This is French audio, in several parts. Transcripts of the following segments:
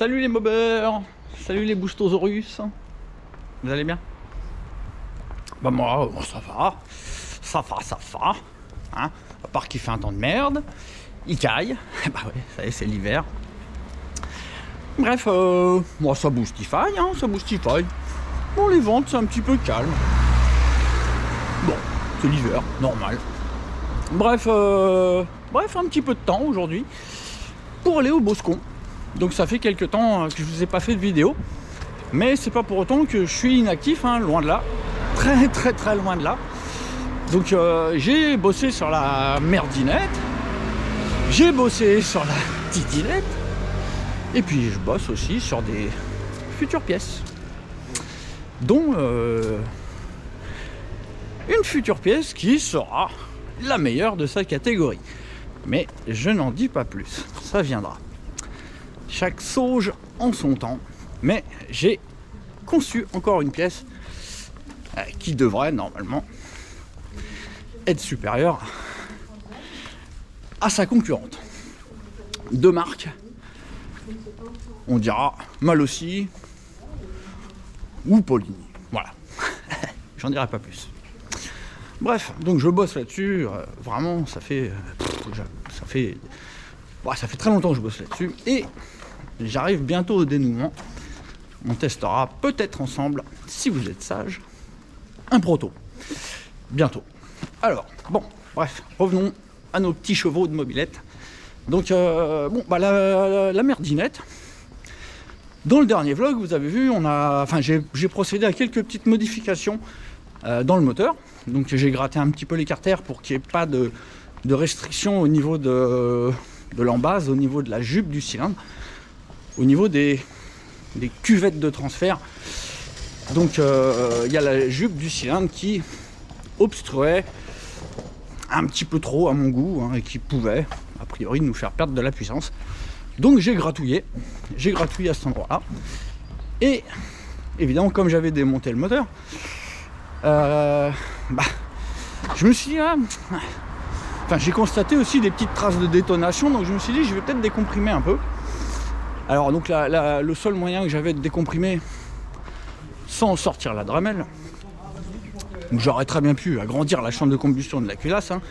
Salut les mobeurs, salut les boustosaurus. Vous allez bien? Bah moi, ça va. Hein, à part qu'il fait un temps de merde, il caille. Bah ouais, ça y est, c'est l'hiver. Bref, moi ça boostify, hein, ça boostify. Bon, les ventes, c'est un petit peu calme. Bon, c'est l'hiver, normal. Bref, un petit peu de temps aujourd'hui pour aller au Boscon. Donc ça fait quelques temps que je vous ai pas fait de vidéo. Mais c'est pas pour autant que je suis inactif, hein, loin de là. Très loin de là. Donc j'ai bossé sur la merdinette. J'ai bossé sur la titilette. Et puis je bosse aussi sur des futures pièces. Dont une future pièce qui sera la meilleure de sa catégorie. Mais je n'en dis pas plus, ça viendra. Chaque sauge en son temps. Mais j'ai conçu encore une pièce qui devrait normalement être supérieure à sa concurrente. Deux marques, on dira Malossi ou Polini. Voilà, j'en dirai pas plus. Bref, donc je bosse là-dessus, vraiment ça fait très longtemps que je bosse là-dessus et j'arrive bientôt au dénouement. On testera peut-être ensemble, si vous êtes sage, un proto. Bientôt. Alors, bon, bref, revenons à nos petits chevaux de mobilette. Donc, la merdinette. Dans le dernier vlog, vous avez vu, j'ai procédé à quelques petites modifications dans le moteur. Donc, j'ai gratté un petit peu l'écartère pour qu'il n'y ait pas de restriction au niveau de l'embase, au niveau de la jupe du cylindre, au niveau des cuvettes de transfert. Donc il y a la jupe du cylindre qui obstruait un petit peu trop à mon goût, hein, et qui pouvait a priori nous faire perdre de la puissance. Donc j'ai gratouillé à cet endroit là et évidemment comme j'avais démonté le moteur, je me suis dit j'ai constaté aussi des petites traces de détonation, donc je me suis dit je vais peut-être décomprimer un peu. Alors donc le seul moyen que j'avais de décomprimer sans sortir la Dremel, j'aurais très bien pu agrandir la chambre de combustion de la culasse, hein,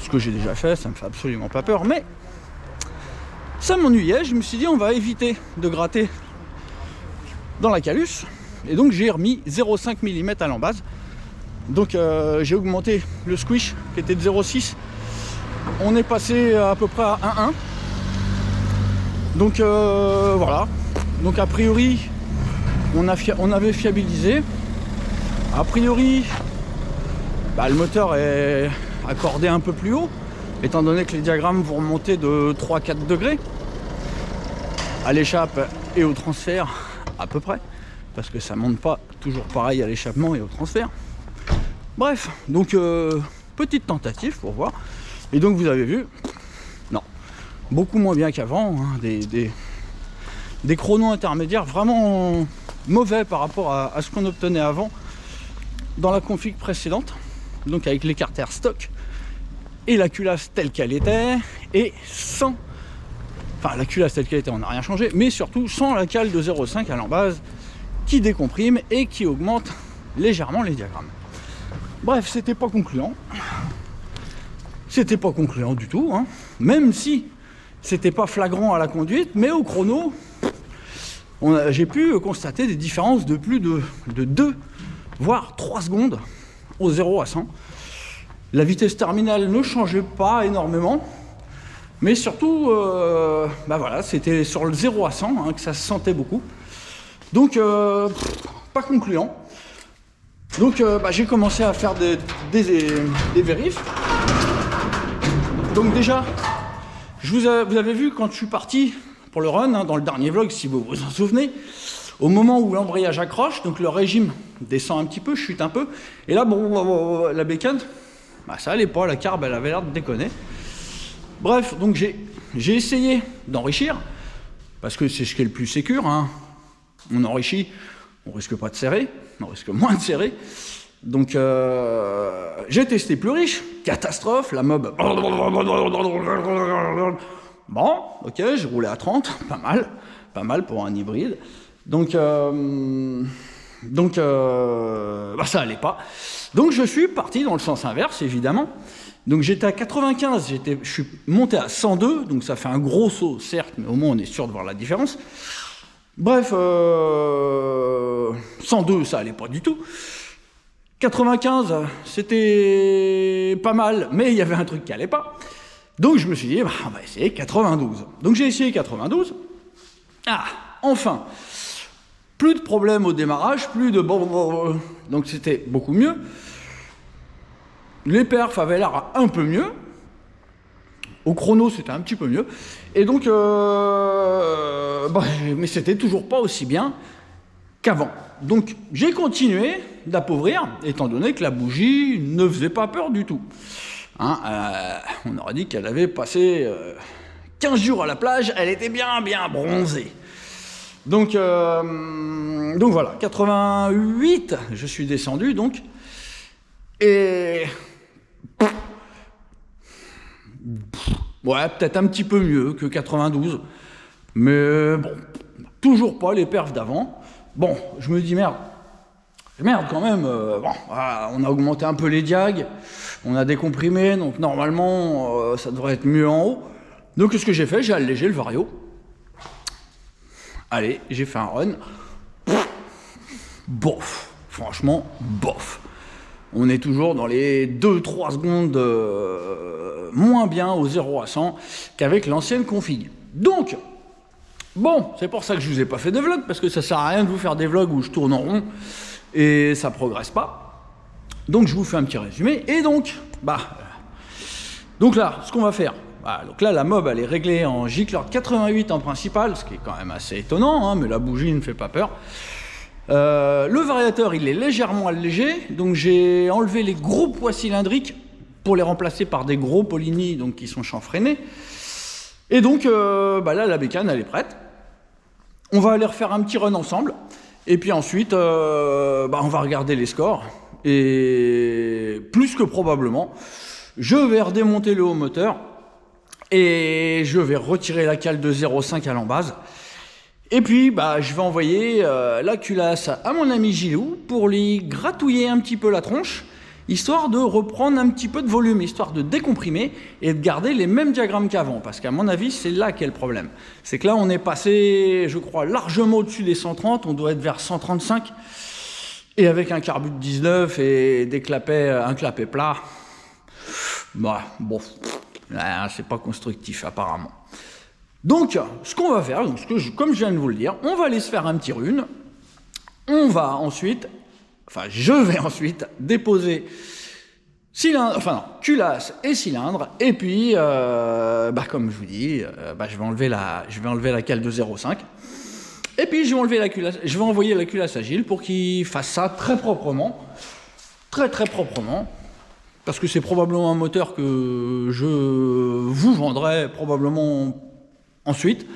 ce que j'ai déjà fait, ça me fait absolument pas peur, mais ça m'ennuyait. Je me suis dit on va éviter de gratter dans la calus, et donc j'ai remis 0,5 mm à l'embase. Donc j'ai augmenté le squish qui était de 0,6, on est passé à peu près à 1,1. Donc voilà, donc a priori on avait fiabilisé. A priori le moteur est accordé un peu plus haut, étant donné que les diagrammes vont remonter de 3-4 degrés à l'échappe et au transfert à peu près, parce que ça monte pas toujours pareil à l'échappement et au transfert. Bref, donc petite tentative pour voir. Et donc vous avez vu, non, beaucoup moins bien qu'avant, hein, des chronos intermédiaires vraiment mauvais par rapport à ce qu'on obtenait avant dans la config précédente, donc avec l'écartère stock et la culasse telle qu'elle était, et sans, la culasse telle qu'elle était, on n'a rien changé, mais surtout sans la cale de 0,5 à l'embase qui décomprime et qui augmente légèrement les diagrammes. Bref, c'était pas concluant du tout, hein, même si c'était pas flagrant à la conduite, mais au chrono, j'ai pu constater des différences de plus de 2, voire 3 secondes au 0 à 100. La vitesse terminale ne changeait pas énormément, mais surtout, c'était sur le 0 à 100 hein, que ça se sentait beaucoup. Donc, pas concluant. Donc, j'ai commencé à faire des vérifs. Donc déjà, vous avez vu quand je suis parti pour le run, hein, dans le dernier vlog, si vous vous en souvenez, au moment où l'embrayage accroche, donc le régime descend un petit peu, chute un peu, et là, la bécane, ça allait pas, la carbe, elle avait l'air de déconner. Bref, donc j'ai essayé d'enrichir, parce que c'est ce qui est le plus sécure, hein. On enrichit, on risque pas de serrer, on risque moins de serrer. Donc j'ai testé plus riche, catastrophe, la mob. Bon, ok, j'ai roulé à 30, pas mal, pas mal pour un hybride. Donc ça allait pas. Donc je suis parti dans le sens inverse, évidemment. Donc j'étais à 95, je suis monté à 102, donc ça fait un gros saut, certes, mais au moins on est sûr de voir la différence. Bref, 102, ça allait pas du tout. 95, c'était pas mal, mais il y avait un truc qui allait pas. Donc je me suis dit, bah, on va essayer 92. Donc j'ai essayé 92. Ah, enfin, plus de problèmes au démarrage, plus de... Donc c'était beaucoup mieux. Les perfs avaient l'air un peu mieux. Au chrono, c'était un petit peu mieux. Et donc, mais c'était toujours pas aussi bien qu'avant. Donc, j'ai continué d'appauvrir, étant donné que la bougie ne faisait pas peur du tout. Hein, on aurait dit qu'elle avait passé 15 jours à la plage, elle était bien bronzée. Donc voilà, 88, je suis descendu, donc. Et... ouais, peut-être un petit peu mieux que 92. Mais bon, toujours pas les perfs d'avant. Bon, je me dis merde quand même, bon, voilà, on a augmenté un peu les diags, on a décomprimé, donc normalement ça devrait être mieux en haut. Donc ce que j'ai fait, j'ai allégé le vario. Allez, j'ai fait un run. Bof, franchement, bof. On est toujours dans les 2-3 secondes moins bien au 0 à 100 qu'avec l'ancienne config. Donc, bon, c'est pour ça que je vous ai pas fait de vlog, parce que ça sert à rien de vous faire des vlogs où je tourne en rond et ça progresse pas. Donc je vous fais un petit résumé. Et donc là, ce qu'on va faire, donc là la mob elle est réglée en J-Cloud 88 en principal, ce qui est quand même assez étonnant, hein, mais la bougie ne fait pas peur. Le variateur il est légèrement allégé, donc j'ai enlevé les gros poids cylindriques pour les remplacer par des gros Polini donc qui sont chanfreinés. Et donc là la bécane elle est prête. On va aller refaire un petit run ensemble. Et puis ensuite, on va regarder les scores. Et plus que probablement, je vais redémonter le haut moteur. Et je vais retirer la cale de 0,5 à l'embase. Et puis, je vais envoyer la culasse à mon ami Gilou pour lui gratouiller un petit peu la tronche, histoire de reprendre un petit peu de volume, histoire de décomprimer et de garder les mêmes diagrammes qu'avant. Parce qu'à mon avis, c'est là qu'est le problème. C'est que là, on est passé, je crois, largement au-dessus des 130, on doit être vers 135. Et avec un carbu de 19 et des clapets, un clapet plat, c'est pas constructif apparemment. Donc, ce qu'on va faire, comme je viens de vous le dire, on va aller se faire un petit rune. On va ensuite... je vais ensuite déposer culasse et cylindre, et puis, comme je vous dis, je vais enlever la cale de 0,5, et puis je vais envoyer la culasse à Gilles pour qu'il fasse ça très proprement, très proprement, parce que c'est probablement un moteur que je vous vendrai probablement ensuite.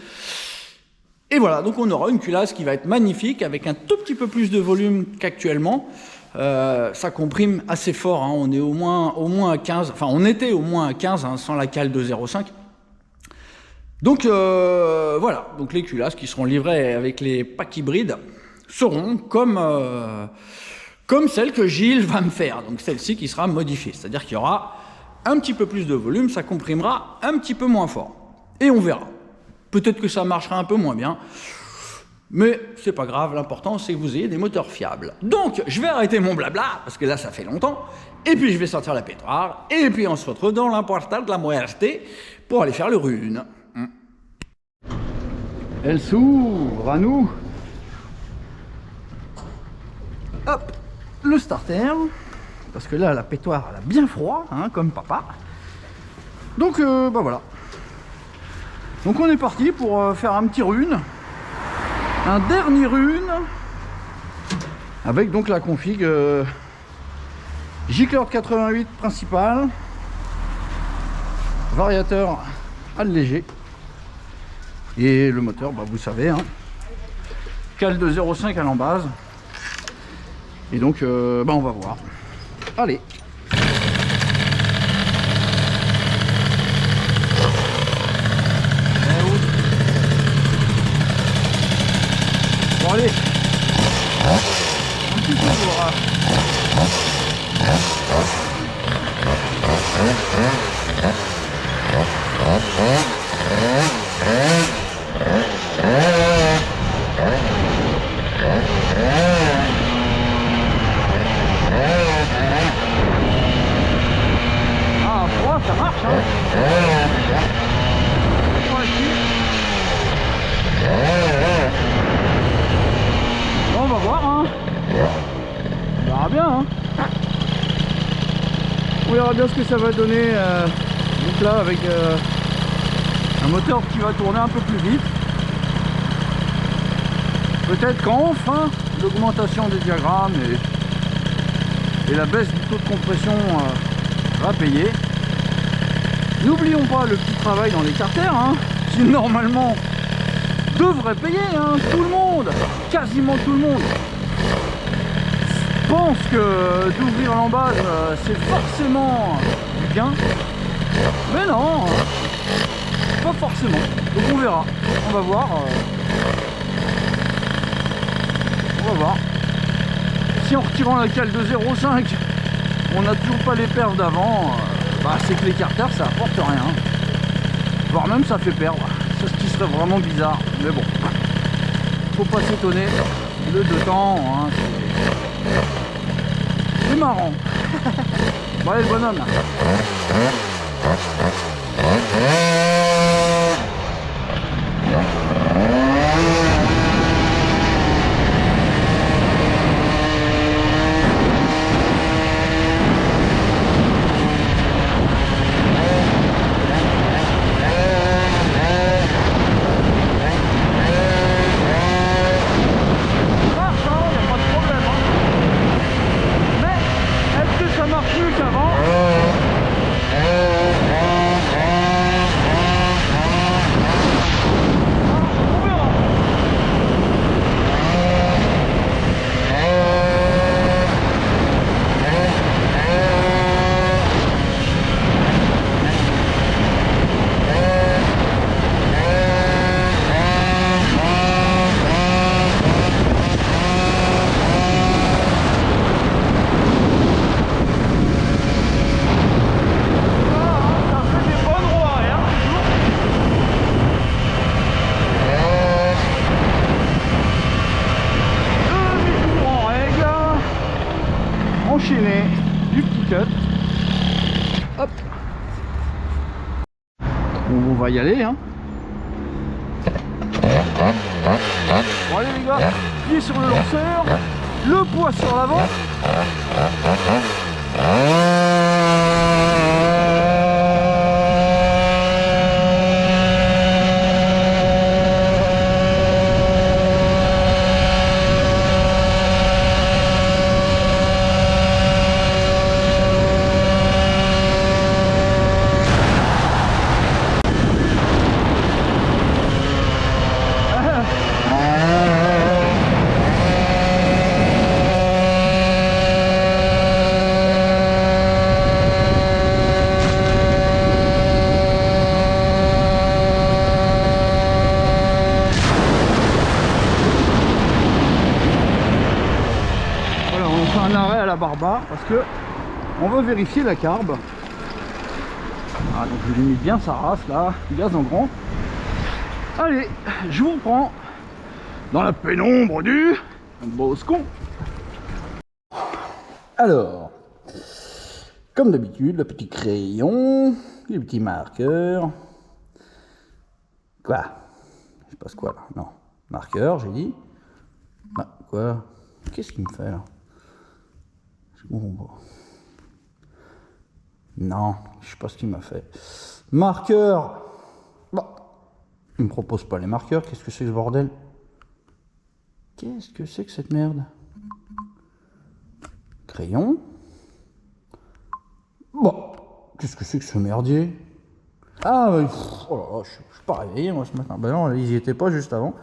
Et voilà, donc on aura une culasse qui va être magnifique, avec un tout petit peu plus de volume qu'actuellement. Ça comprime assez fort, hein, on est au moins à 15, on était au moins à 15, hein, sans la cale de 0,5. Donc voilà, donc les culasses qui seront livrées avec les packs hybrides seront comme celle que Gilles va me faire, donc celle-ci qui sera modifiée. C'est-à-dire qu'il y aura un petit peu plus de volume, ça comprimera un petit peu moins fort. Et on verra. Peut-être que ça marchera un peu moins bien, mais c'est pas grave, l'important c'est que vous ayez des moteurs fiables. Donc, je vais arrêter mon blabla, parce que là ça fait longtemps, et puis je vais sortir la pétoire, et puis on se retrouve dans la Puerta de la Muerte pour aller faire le rune. Elle s'ouvre à nous. Hop, le starter, parce que là la pétoire elle a bien froid, hein, comme papa. Donc voilà. Donc on est parti pour faire un petit rune, un dernier rune, avec donc la config J-Cloud 88 principal, variateur allégé, et le moteur, vous savez, hein, cale de 0,5 à l'embase, et donc on va voir. Allez. Ah, froid, ça marche, hein. Bon, on va voir, hein. On verra bien, hein. On verra bien ce que ça va donner. Donc là, avec un moteur qui va tourner un peu plus vite. Peut-être qu'enfin, l'augmentation des diagrammes et la baisse du taux de compression va payer. N'oublions pas le petit travail dans les carters, hein, qui normalement devrait payer, hein, tout le monde, quasiment tout le monde pense que d'ouvrir l'embase c'est forcément du gain, mais non, pas forcément. Donc on verra, on va voir. On va voir. Si en retirant la cale de 0,5 on n'a toujours pas les perfs d'avant, bah c'est que les carters ça apporte rien, voire même ça fait perdre. C'est ce qui serait vraiment bizarre, mais bon, faut pas s'étonner. Le deux temps, hein, c'est marrant. Bon allez le bonhomme là. Enchaîner du petit cut. Hop. On va y aller, hein. Bon allez les gars, pied sur le lanceur, le poids sur l'avant. Barba parce que on veut vérifier la carbe. Ah, donc je limite bien sa race là, gaz en grand. Allez, je vous reprends dans la pénombre du Boscon. Alors, comme d'habitude, le petit crayon, les petits marqueurs. Quoi? Je sais pas ce quoi là. Non, marqueur, j'ai dit. Ah, quoi? Qu'est-ce qu'il me fait là? Non, je sais pas ce qu'il m'a fait. Marqueur. Bon, il me propose pas les marqueurs. Qu'est-ce que c'est que ce bordel? Qu'est-ce que c'est que cette merde? Crayon. Bon, qu'est-ce que c'est que ce merdier? Ah, oh là là, je suis pas réveillé moi ce matin. Ben non, ils y étaient pas juste avant.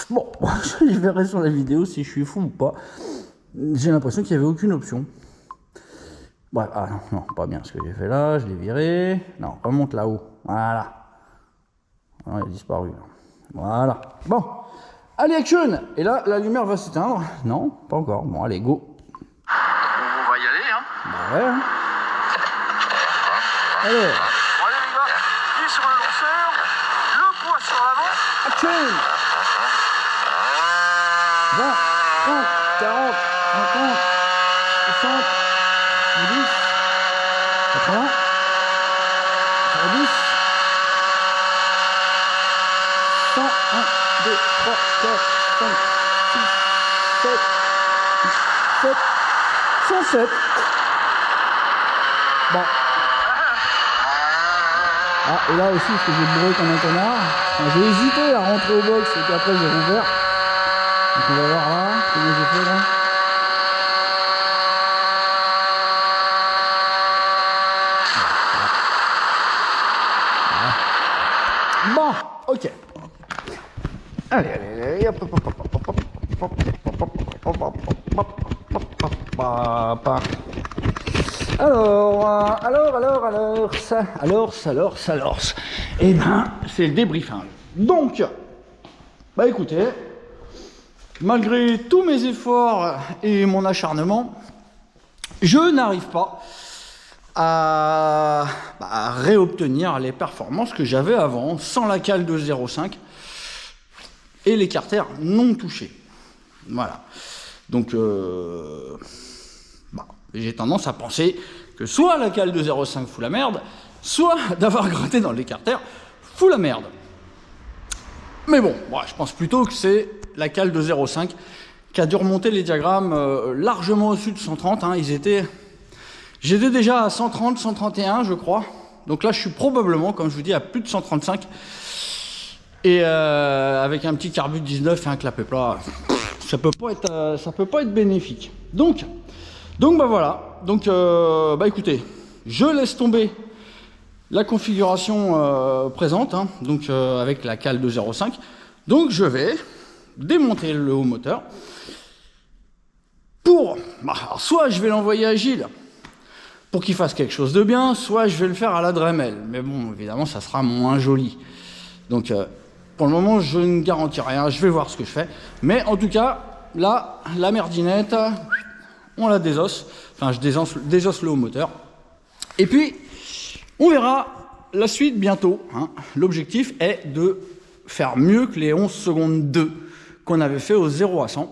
Bon, je verrai sur la vidéo si je suis fou ou pas. J'ai l'impression qu'il n'y avait aucune option. Ouais, ah non, non, pas bien ce que j'ai fait là, je l'ai viré. Non, remonte là-haut. Voilà. Ah, il a disparu. Voilà. Bon, allez, action. Et là, la lumière va s'éteindre. Non, pas encore. Bon, allez, go. On va y aller, hein. Bah ouais. Alors. Bon, allez les gars, pied sur le lanceur, le poids sur l'avant. Action. 20, 30, 40, 50, 60, 70, 80, 90, 100, 1, 2, 3, 4, 5, 6, 7, 7, 107. Bon. Ah, et là aussi, parce que j'ai bourré comme un connard. Enfin, j'ai hésité à rentrer au box et puis après j'ai rouvert. Donc on va voir là, comment j'ai fait là. Voilà. Bon, ok. Allez, allez, hop, hop, hop, hop, hop, hop, hop, hop, hop, hop. Alors. Eh ben, c'est le débriefing. Donc, bah écoutez, malgré tous mes efforts et mon acharnement, je n'arrive pas à réobtenir les performances que j'avais avant, sans la cale de 0,5 et les carters non touchés. Voilà. Donc, j'ai tendance à penser que soit la cale de 0,5 fout la merde, soit d'avoir gratté dans l'écarteur fout la merde. Mais bon, je pense plutôt que c'est la cale de 0,5 qui a dû remonter les diagrammes largement au-dessus de 130. Hein. J'étais déjà à 130, 131, je crois. Donc là, je suis probablement, comme je vous dis, à plus de 135. Et avec un petit carbu de 19 et un clapet plat, ça peut pas être bénéfique. Donc voilà. Donc écoutez, je laisse tomber la configuration présente, hein, donc avec la cale de 0,5. Donc je vais démonter le haut moteur pour, alors, soit je vais l'envoyer à Gilles pour qu'il fasse quelque chose de bien, soit je vais le faire à la Dremel. Mais bon, évidemment, ça sera moins joli. Donc pour le moment, je ne garantis rien. Je vais voir ce que je fais. Mais en tout cas, là, la merdinette, on la désosse. Enfin, je désosse le haut moteur. Et puis, on verra la suite bientôt. Hein. L'objectif est de faire mieux que les 11 secondes 2 qu'on avait fait au 0 à 100.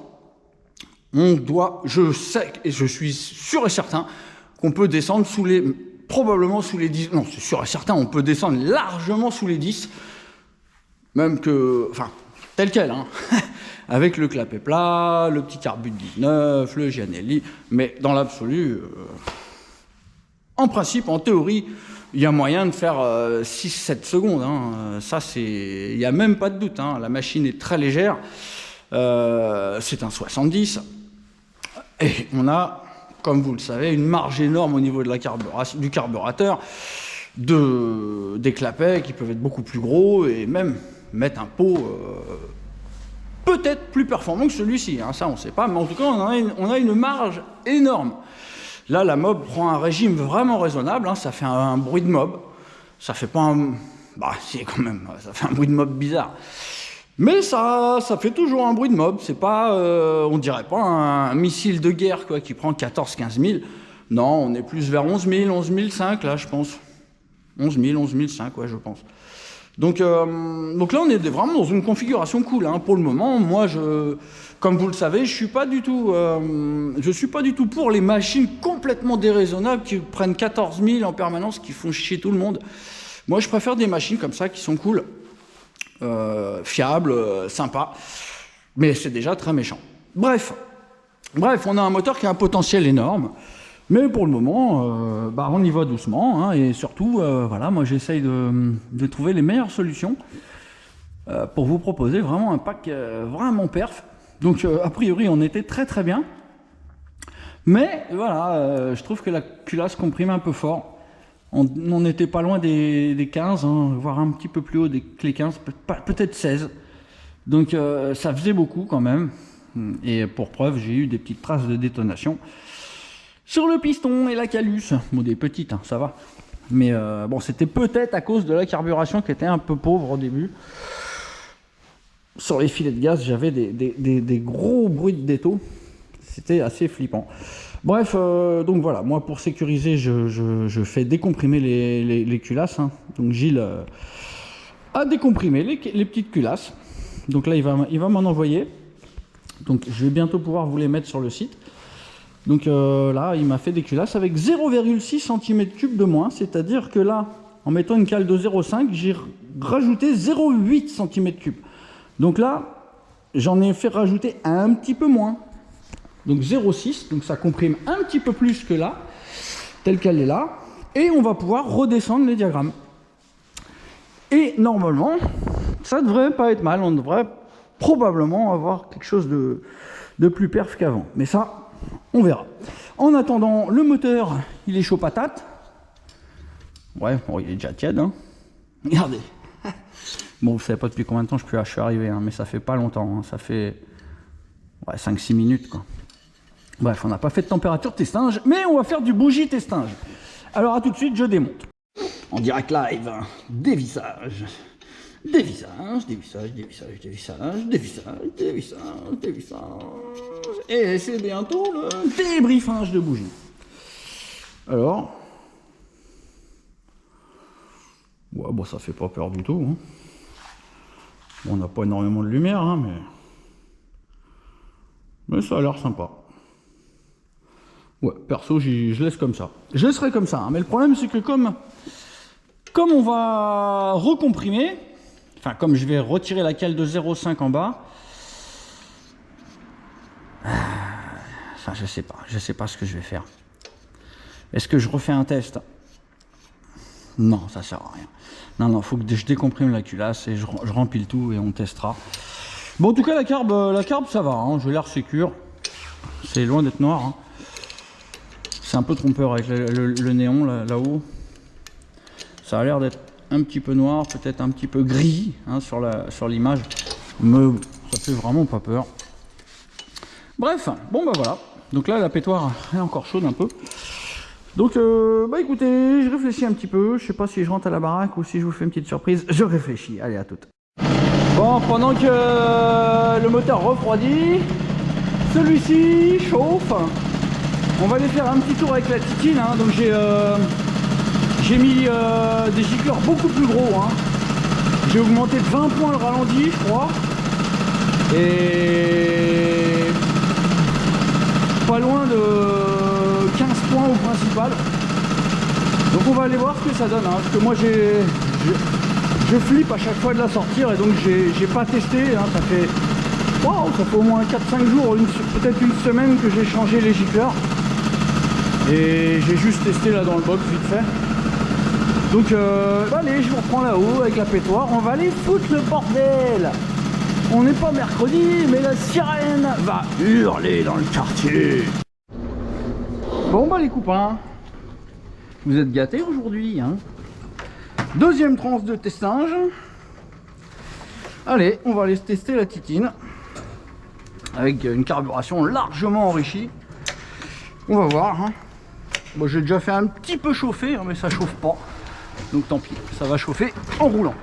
Je sais et je suis sûr et certain qu'on peut descendre probablement sous les 10. Non, c'est sûr et certain, on peut descendre largement sous les 10. Même tel quel, hein. Avec le clapet plat, le petit carbu de 19, le Gianelli. Mais dans l'absolu, en principe, en théorie, il y a moyen de faire 6-7 secondes. Hein. Ça, il n'y a même pas de doute. Hein. La machine est très légère. C'est un 70. Et on a, comme vous le savez, une marge énorme au niveau de du carburateur, des clapets qui peuvent être beaucoup plus gros et même mettre un pot peut-être plus performant que celui-ci. Hein. Ça, on ne sait pas. Mais en tout cas, on a une marge énorme. Là, la mob prend un régime vraiment raisonnable. Hein. Ça fait un bruit de mob. Ça fait pas un... si, quand même. Ça fait un bruit de mob bizarre. Mais ça fait toujours un bruit de mob. C'est pas, on dirait pas un missile de guerre quoi, qui prend 14-15 000. Non, on est plus vers 11 000, 11 500 là, je pense. 11 000, 11 500, ouais, je pense. Donc là, on est vraiment dans une configuration cool. Hein. Pour le moment, moi, comme vous le savez, je suis pas du tout pour les machines complètement déraisonnables qui prennent 14 000 en permanence, qui font chier tout le monde. Moi, je préfère des machines comme ça qui sont cool. Fiable, sympa, mais c'est déjà très méchant. Bref, on a un moteur qui a un potentiel énorme, mais pour le moment, on y va doucement, hein, et surtout, moi j'essaye de trouver les meilleures solutions pour vous proposer vraiment un pack vraiment perf. Donc a priori, on était très très bien, mais voilà, je trouve que la culasse comprime un peu fort. On n'était pas loin des 15, hein, voire un petit peu plus haut que les 15, peut-être 16. Donc ça faisait beaucoup quand même. Et pour preuve, j'ai eu des petites traces de détonation sur le piston et la calus. Bon, des petites, hein, ça va. Mais c'était peut-être à cause de la carburation qui était un peu pauvre au début. Sur les filets de gaz, j'avais des gros bruits de déto. C'était assez flippant. Bref, donc voilà, moi pour sécuriser, je fais décomprimer les culasses. Hein. Donc Gilles a décomprimé les petites culasses. Donc là, il va m'en envoyer. Donc je vais bientôt pouvoir vous les mettre sur le site. Donc là, il m'a fait des culasses avec 0,6 cm3 de moins. C'est-à-dire que là, en mettant une cale de 0,5, j'ai rajouté 0,8 cm3. Donc là, j'en ai fait rajouter un petit peu moins. Donc 0,6, donc ça comprime un petit peu plus que là, telle qu'elle est là. Et on va pouvoir redescendre les diagrammes. Et normalement, ça devrait pas être mal. On devrait probablement avoir quelque chose de plus perf qu'avant. Mais ça, on verra. En attendant, le moteur, il est chaud patate. Ouais, bon, il est déjà tiède. Hein. Regardez. Bon, vous savez pas depuis combien de temps je suis arrivé, hein, mais ça fait pas longtemps. Hein. Ça fait 5-6 minutes, quoi. Bref, on n'a pas fait de température testinge, mais on va faire du bougie testinge. Alors à tout de suite, je démonte. En direct live, dévissage. Dévissage, dévissage, dévissage, dévissage, dévissage, dévissage, dévissage. Et c'est bientôt le débriefage de bougie. Alors. Ouais, bon, ça fait pas peur du tout. Hein. Bon, on n'a pas énormément de lumière, hein, mais ça a l'air sympa. Ouais, perso, je laisse comme ça. Je laisserai comme ça, hein, mais le problème, c'est que comme on va recomprimer, enfin, comme je vais retirer la cale de 0,5 en bas, enfin, je sais pas ce que je vais faire. Est-ce que je refais un test? Non, ça sert à rien. Non, faut que je décomprime la culasse et je remplis le tout et on testera. Bon, en tout cas, la carbe, ça va, hein, je l'ai sécure. C'est loin d'être noir. Hein. C'est un peu trompeur avec le néon là-haut. Ça a l'air d'être un petit peu noir, peut-être un petit peu gris hein, sur l'image. Mais ça fait vraiment pas peur. Bref, bon bah voilà. Donc là, la pétoire est encore chaude un peu. Donc, bah écoutez, je réfléchis un petit peu. Je sais pas si je rentre à la baraque ou si je vous fais une petite surprise. Je réfléchis. Allez, à toutes. Bon, pendant que le moteur refroidit, celui-ci chauffe. On va aller faire un petit tour avec la titine. Hein. Donc j'ai mis des gicleurs beaucoup plus gros. Hein. J'ai augmenté de 20 points le ralenti, je crois. Et pas loin de 15 points au principal. Donc on va aller voir ce que ça donne. Hein. Parce que moi je flippe à chaque fois de la sortir et donc j'ai pas testé. Hein. Ça fait au moins 4-5 jours, peut-être une semaine que j'ai changé les gicleurs. Et j'ai juste testé là dans le box vite fait. Donc allez, je vous reprends là-haut avec la pétoire. On va aller foutre le bordel. On n'est pas mercredi, mais la sirène va hurler dans le quartier. Bon bah les copains, vous êtes gâtés aujourd'hui. Hein. Deuxième tranche de testinge. Allez, on va aller tester la titine. Avec une carburation largement enrichie. On va voir. Hein. Moi j'ai déjà fait un petit peu chauffer, hein, mais ça chauffe pas. Donc tant pis, ça va chauffer en roulant.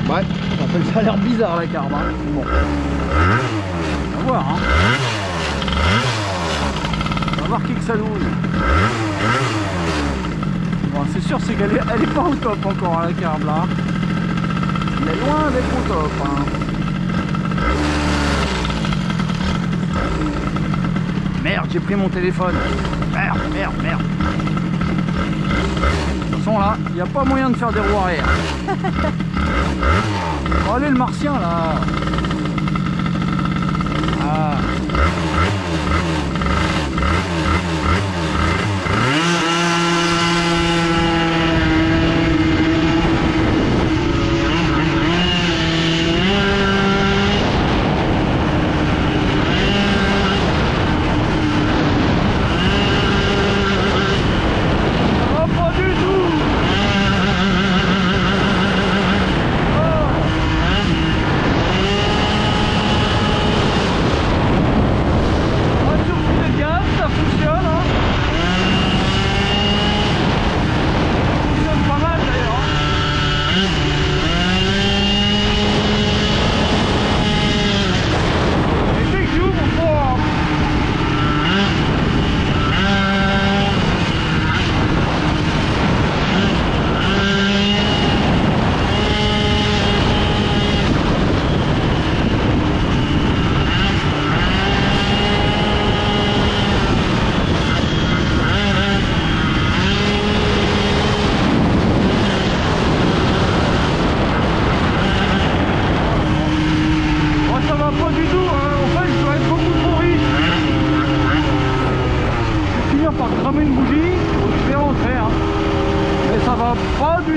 Ouais, ça a l'air bizarre la carbe. Hein. Bon. On va voir. Hein. On va voir qui que ça donne. Bon, c'est sûr, c'est qu'elle est pas au top encore la carbe là. Elle est loin d'être au top. Hein. Merde, j'ai pris mon téléphone. Merde. De toute façon là, il n'y a pas moyen de faire des roues arrière. Oh, allez le martien là. Ah.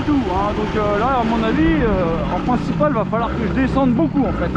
tout, hein. Donc là à mon avis en principal va falloir que je descende beaucoup en fait.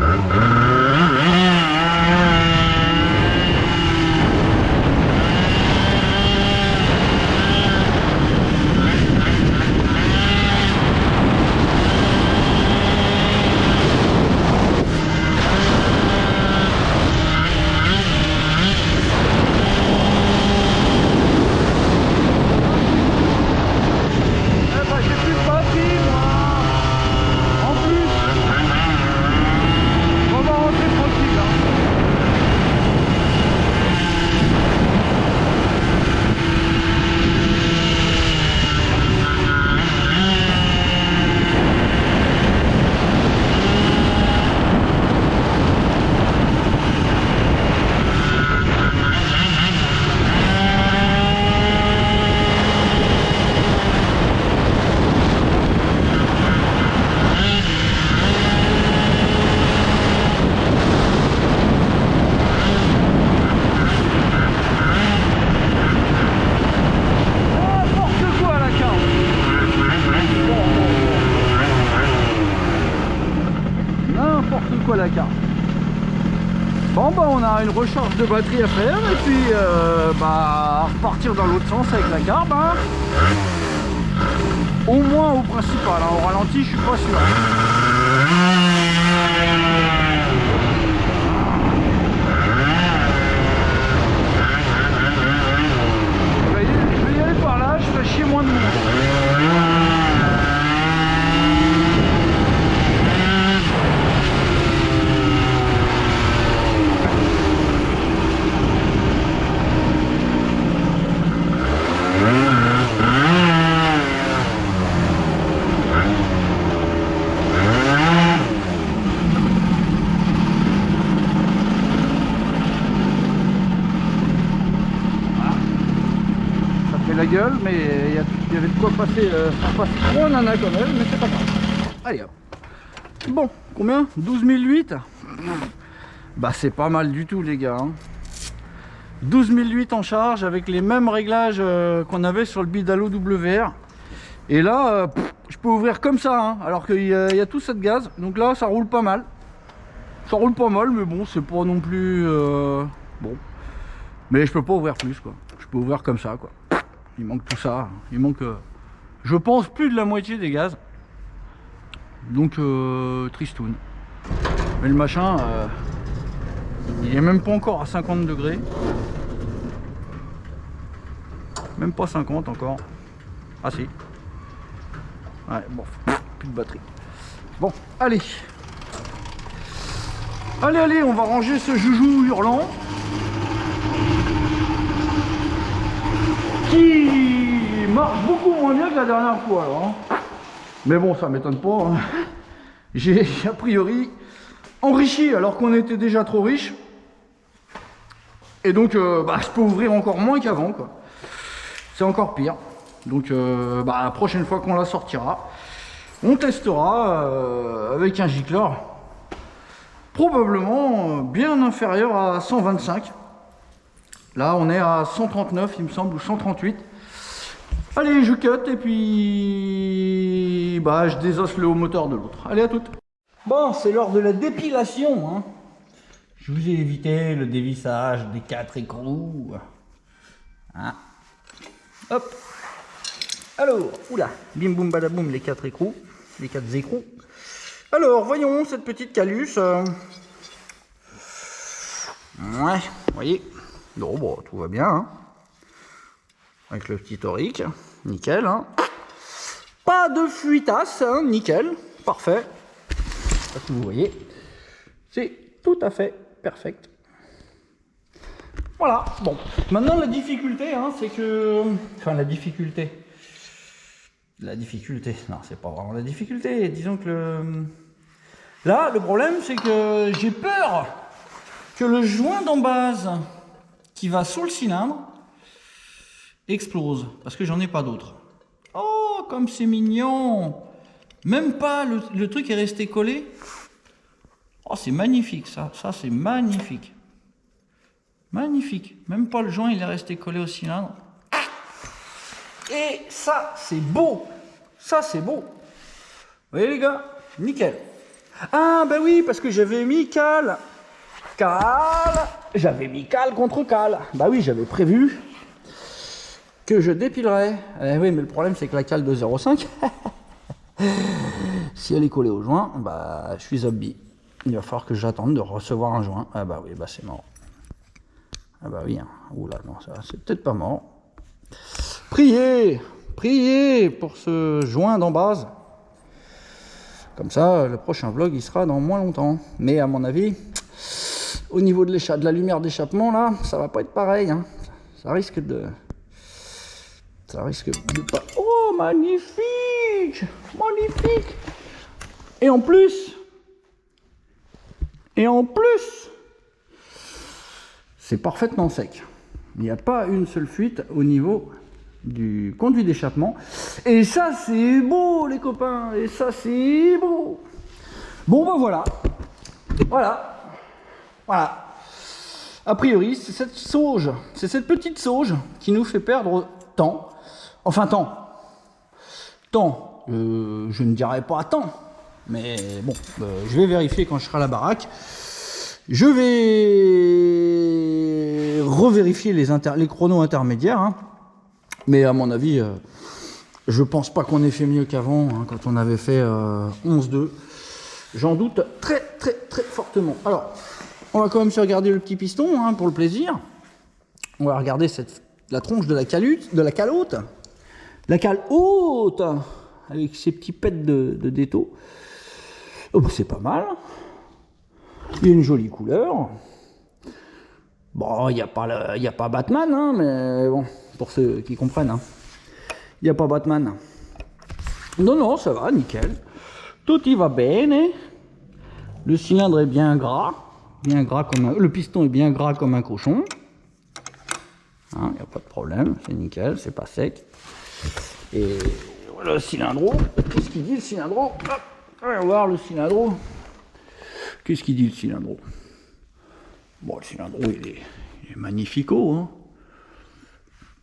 La carte. Bon bah on a une recharge de batterie à faire et puis bah repartir dans l'autre sens avec la carbe, hein. Au moins au principal, hein. Au ralenti je suis pas sûr. Je vais y aller par là, je fais chier moins de monde. La gueule, mais il y avait de quoi passer, on en a quand même, mais c'est pas grave. Allez hop. Bon, combien 12 008. Bah c'est pas mal du tout les gars, hein. 12 008 en charge avec les mêmes réglages qu'on avait sur le Bidalo WR. Et là, je peux ouvrir comme ça, hein, alors qu'il y a tout ça de gaz. Donc là, ça roule pas mal. Ça roule pas mal, mais bon, c'est pas non plus... bon. Mais je peux pas ouvrir plus, quoi. Je peux ouvrir comme ça, quoi. Il manque tout ça, il manque, je pense, plus de la moitié des gaz. Donc, tristoun. Mais le machin, il est même pas encore à 50 degrés. Même pas 50 encore. Ah si. Ouais, bon, plus de batterie. Bon, allez. Allez, on va ranger ce joujou hurlant. Qui marche beaucoup moins bien que la dernière fois alors, hein. Mais bon, ça m'étonne pas, hein. J'ai a priori enrichi alors qu'on était déjà trop riche. Et donc bah, je peux ouvrir encore moins qu'avant, quoi. C'est encore pire. Donc bah, la prochaine fois qu'on la sortira, on testera avec un gicleur probablement bien inférieur à 125. Là, on est à 139, il me semble, ou 138. Allez, je cut et puis bah, je désosse le haut moteur de l'autre. Allez, à toutes. Bon, c'est l'heure de la dépilation, hein. Je vous ai évité le dévissage des 4 écrous. Hein. Hop. Alors, oula, bim boum badaboum, les 4 écrous. Les 4 écrous. Alors, voyons cette petite calus. Ouais, vous voyez. Non, bon, tout va bien, hein. Avec le petit auric, nickel, hein. Pas de fuitasse, hein, nickel, parfait. Ça que vous voyez, c'est tout à fait perfect. Voilà, bon. Maintenant la difficulté, hein, c'est que... Enfin la difficulté, non c'est pas vraiment la difficulté, disons que le... Là, le problème c'est que j'ai peur que le joint d'embase qui va sous le cylindre explose, parce que j'en ai pas d'autre. Oh, comme c'est mignon! Même pas, le truc est resté collé. Oh, c'est magnifique ça, c'est magnifique. Magnifique, même pas le joint il est resté collé au cylindre. Et ça, c'est beau! Ça, c'est beau. Vous voyez, les gars? Nickel. Ah, ben oui, parce que j'avais mis cale. J'avais mis cale contre cale. Bah oui, j'avais prévu que je dépilerais. Eh oui, mais le problème, c'est que la cale de 0,5, si elle est collée au joint, bah, je suis zombie. Il va falloir que j'attende de recevoir un joint. Ah bah oui, bah c'est mort. Ah bah oui, hein. Oula, non, ça c'est peut-être pas mort. Priez pour ce joint d'en base. Comme ça, le prochain vlog, il sera dans moins longtemps. Mais à mon avis, au niveau de la lumière d'échappement, là, ça va pas être pareil. Hein. Ça risque de pas... Oh, magnifique! Magnifique! Et en plus, c'est parfaitement sec. Il n'y a pas une seule fuite au niveau du conduit d'échappement. Et ça, c'est beau, les copains. Et ça, c'est beau. Bon, ben voilà. Voilà. A priori, c'est cette petite sauge qui nous fait perdre temps. Enfin, temps. Je ne dirais pas temps. Mais bon, je vais vérifier quand je serai à la baraque. Je vais revérifier les chronos intermédiaires. Hein. Mais à mon avis, je pense pas qu'on ait fait mieux qu'avant, hein, quand on avait fait 11-2. J'en doute très fortement. Alors, on va quand même se regarder le petit piston, hein, pour le plaisir. On va regarder la tronche de la calotte. La cale haute, avec ses petits pets de détaux. Oh, bah, c'est pas mal. Il y a une jolie couleur. Bon, il n'y a pas Batman, hein, mais bon, pour ceux qui comprennent. Hein. Il n'y a pas Batman. Non, ça va, nickel. Tout y va bene. Le cylindre est bien gras comme le piston est bien gras comme un cochon. Il n'y a pas de problème, c'est nickel, c'est pas sec. Et voilà le cylindro. Qu'est-ce qu'il dit le cylindro? Hop, on va voir le cylindro. Qu'est-ce qu'il dit le cylindro? Bon, le cylindro, il est magnifico, hein.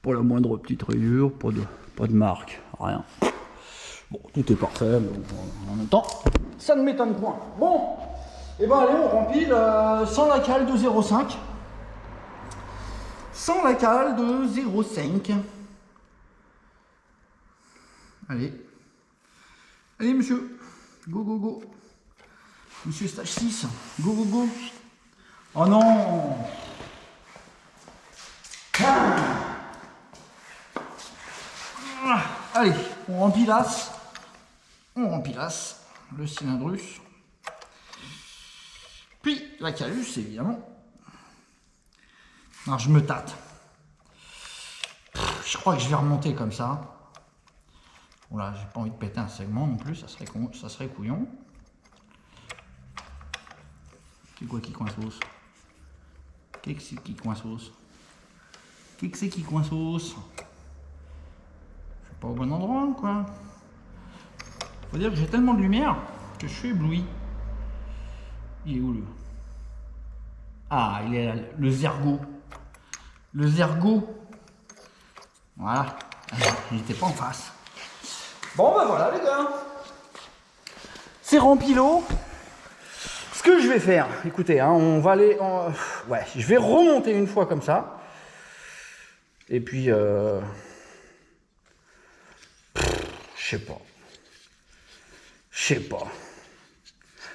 Pas la moindre petite rayure, pas de marque, rien. Bon, tout est parfait, mais en même temps, ça ne m'étonne point. Bon, et ben allez, on rempile sans la cale de 0,5. Sans la cale de 0,5. Allez, monsieur, go. Monsieur stage 6, go. Oh non. Allez, on rempilasse le cylindrus. Puis la calus, évidemment. Alors je me tâte. Je crois que je vais remonter comme ça. Voilà, j'ai pas envie de péter un segment non plus, ça serait couillon. C'est quoi qui coince? Qu'est-ce qui coince? Qu'est-ce qui coince? Je suis pas au bon endroit, quoi. Faut dire que j'ai tellement de lumière que je suis ébloui. Il est où le... Ah, il est là, le Zergo. Le Zergo. Voilà. Il n'était pas en face. Bon, ben voilà, les gars. C'est rempli l'eau. Ce que je vais faire, écoutez, hein, on va aller... Ouais, je vais remonter une fois comme ça. Et puis... Je sais pas.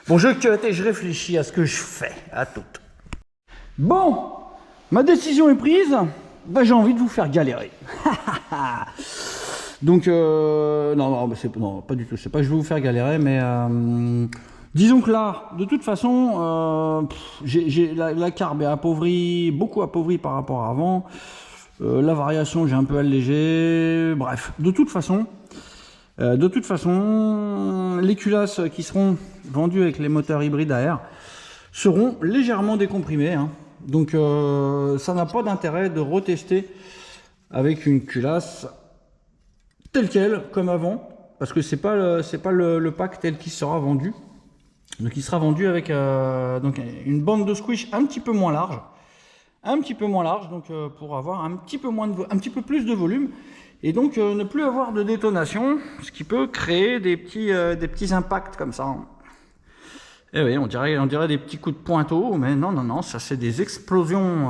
Bon, je cut et je réfléchis à ce que je fais, à tout. Bon, ma décision est prise. Ben, j'ai envie de vous faire galérer. Donc, non, pas du tout. C'est pas que je vais vous faire galérer, mais disons que là, de toute façon, la carbe est appauvrie, beaucoup appauvrie par rapport à avant. La variation, j'ai un peu allégé. Bref, de toute façon, les culasses qui seront vendues avec les moteurs hybrides à air seront légèrement décomprimées. Hein. Donc, ça n'a pas d'intérêt de retester avec une culasse telle quelle, comme avant, parce que c'est pas le pack tel qu'il sera vendu. Donc, il sera vendu avec donc une bande de squish un petit peu moins large, donc pour avoir un petit peu plus de volume. et donc ne plus avoir de détonation, ce qui peut créer des petits impacts comme ça. Et oui, on dirait des petits coups de pointeau, mais non, non, non, ça c'est des explosions,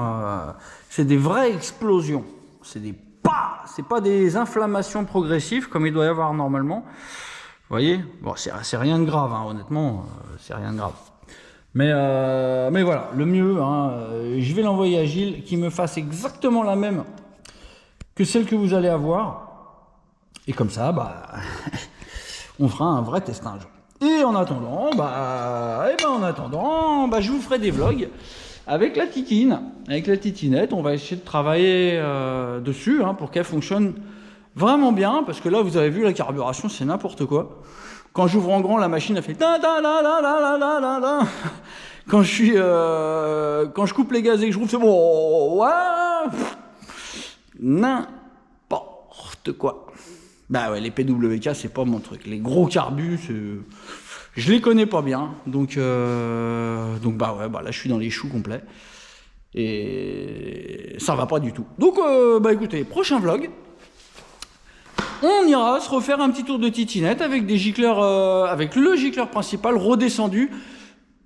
c'est des vraies explosions. C'est des pas, c'est pas des inflammations progressives comme il doit y avoir normalement. Vous voyez, bon, c'est rien de grave, hein, honnêtement, c'est rien de grave. Mais voilà, le mieux, hein, je vais l'envoyer à Gilles, qui me fasse exactement la même que celle que vous allez avoir. Et comme ça, bah, on fera un vrai testage. Et en attendant, je vous ferai des vlogs avec la titine, avec la titinette. On va essayer de travailler dessus, hein, pour qu'elle fonctionne vraiment bien, parce que là, vous avez vu, la carburation, c'est n'importe quoi. Quand j'ouvre en grand, la machine a fait da da da da da da da da. Quand je coupe les gaz et que je roule, c'est bon, ouais, n'importe quoi. Bah ouais, les PWK, c'est pas mon truc. Les gros carbus, je les connais pas bien, donc bah ouais, bah là je suis dans les choux complets et ça va pas du tout. Donc bah écoutez, prochain vlog. On ira se refaire un petit tour de titinette avec des gicleurs, avec le gicleur principal redescendu,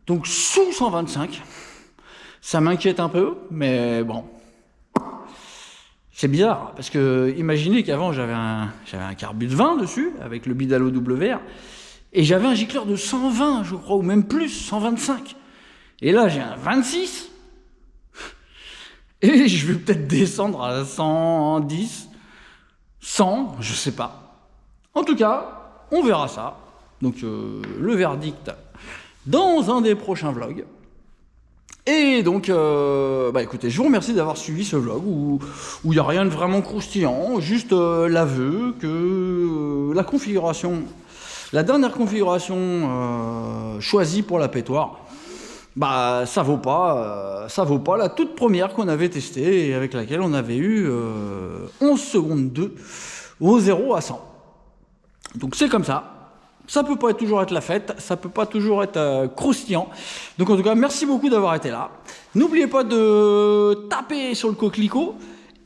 donc sous 125. Ça m'inquiète un peu, mais bon. C'est bizarre, parce que imaginez qu'avant j'avais un carbu de 20 dessus, avec le Bidalo WR, et j'avais un gicleur de 120, je crois, ou même plus, 125. Et là j'ai un 26, et je vais peut-être descendre à 110, 100, je sais pas. En tout cas, on verra ça. Donc le verdict dans un des prochains vlogs. Et donc, bah écoutez, je vous remercie d'avoir suivi ce vlog où il n'y a rien de vraiment croustillant, juste l'aveu que la configuration, la dernière configuration choisie pour la pétoire, bah ça vaut pas la toute première qu'on avait testée et avec laquelle on avait eu 11 secondes 2 au 0 à 100. Donc c'est comme ça. Ça peut pas toujours être la fête, ça peut pas toujours être croustillant. Donc en tout cas, merci beaucoup d'avoir été là. N'oubliez pas de taper sur le coquelicot.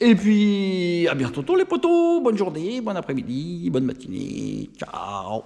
Et puis à bientôt les potos. Bonne journée, bon après-midi, bonne matinée. Ciao.